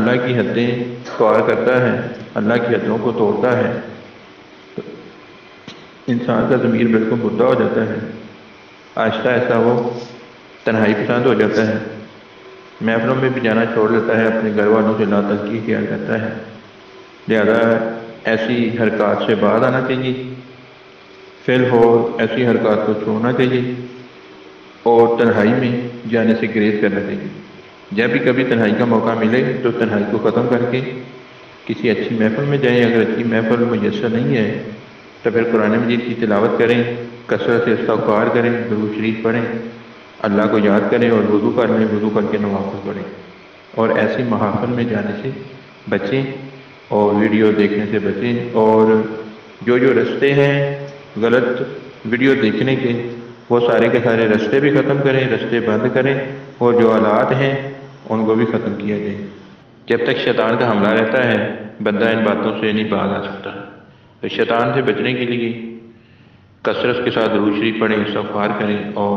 اللہ کی حدیں پار کرتا ہے، اللہ کی حدوں کو توڑتا ہے، تو انسان کا ضمیر بالکل مردہ ہو جاتا ہے، آہستہ آہستہ وہ تنہائی پسند ہو جاتا ہے، محفلوں میں بھی جانا چھوڑ دیتا ہے، اپنے گھر والوں سے لا تلقی کیا کرتا ہے۔ لہذا ایسی حرکات سے باز آنا چاہیے، فی الفور ایسی حرکات کو چھوڑنا چاہیے اور تنہائی میں جانے سے گریز کرنا چاہیے۔ جب بھی کبھی تنہائی کا موقع ملے تو تنہائی کو ختم کر کے کسی اچھی محفل میں جائیں، اگر اچھی محفل میسر نہیں ہے تو پھر قرآن مجید کی تلاوت کریں، کثرت سے استغفار کریں، درود شریف پڑھیں، اللہ کو یاد کریں اور وضو کر لیں، وضو کر کے نوافل پڑھیں، اور ایسی محافل میں جانے سے بچیں اور ویڈیو دیکھنے سے بچیں، اور جو رستے ہیں غلط ویڈیو دیکھنے کے وہ سارے کے سارے رستے بھی ختم کریں، رستے بند کریں، اور جو آلات ہیں ان کو بھی ختم کیا جائے۔ جب تک شیطان کا حملہ رہتا ہے بندہ ان باتوں سے نہیں باز آ سکتا۔ تو شیطان سے بچنے کے لیے کثرت کے ساتھ درود شریف پڑھیں، استغفار کریں، اور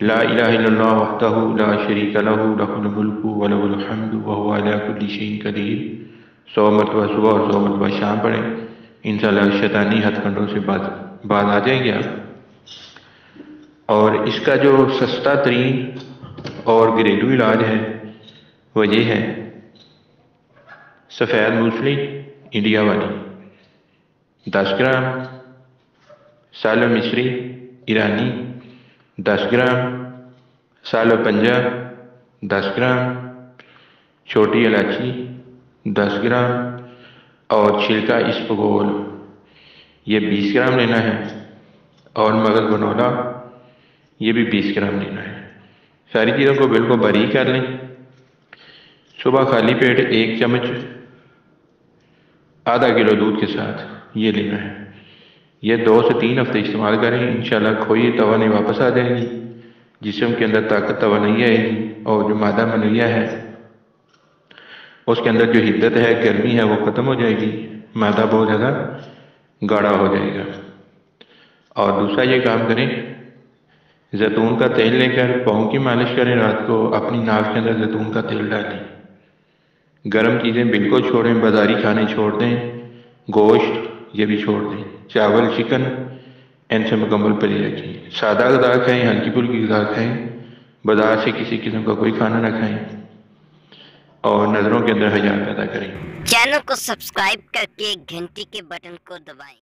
لا الہ الا اللہ وحدہ لا شریک لہ لہ الملک ولہ الحمد وہو علی کل شیء قدیر 100 مرتبہ صبح اور 100 مرتبہ شام پڑھیں۔ انشاءاللہ شیطانی ہتھ کنڈوں سے باز آ جائیں گے آپ۔ اور اس کا جو سستا ترین اور گھریلو علاج ہے وہ یہ ہے، سفید موسلی انڈیا والی 10 گرام، سالو مصری ایرانی 10 گرام، سالو پنجاب 10 گرام، چھوٹی الائچی 10 گرام، اور چھلکا اسپغول یہ 20 گرام لینا ہے، اور مغز گنولا یہ بھی 20 گرام لینا ہے۔ ساری چیزوں کو بالکل باریک کر لیں۔ صبح خالی پیٹ 1 چمچ آدھا کلو دودھ کے ساتھ یہ لینا ہے۔ یہ 2 سے 3 ہفتے استعمال کریں، انشاءاللہ کھوئی توانائی واپس آ جائے گی، جسم کے اندر طاقت توانائی آئے گی، اور جو مادہ منویہ ہے اس کے اندر جو حدت ہے، گرمی ہے، وہ ختم ہو جائے گی، مادہ بہت زیادہ گاڑھا ہو جائے گا۔ اور دوسرا یہ کام کریں، زیتون کا تیل لے کر پاؤں کی مالش کریں، رات کو اپنی ناک کے اندر زیتون کا تیل ڈالیں، گرم چیزیں بالکل چھوڑیں، بازاری کھانے چھوڑ دیں، گوشت یہ بھی چھوڑ دیں، چاول چکن ان سے مکمل پرہیز رکھیں، سادہ غذا کھائیں، ہلکی پھلکی غذا کھائیں، بازار سے کسی قسم کا کوئی کھانا نہ کھائیں، اور نظروں کے اندر حیا پیدا کریں۔ چینل کو سبسکرائب کر کے گھنٹی کے بٹن کو دبائیں۔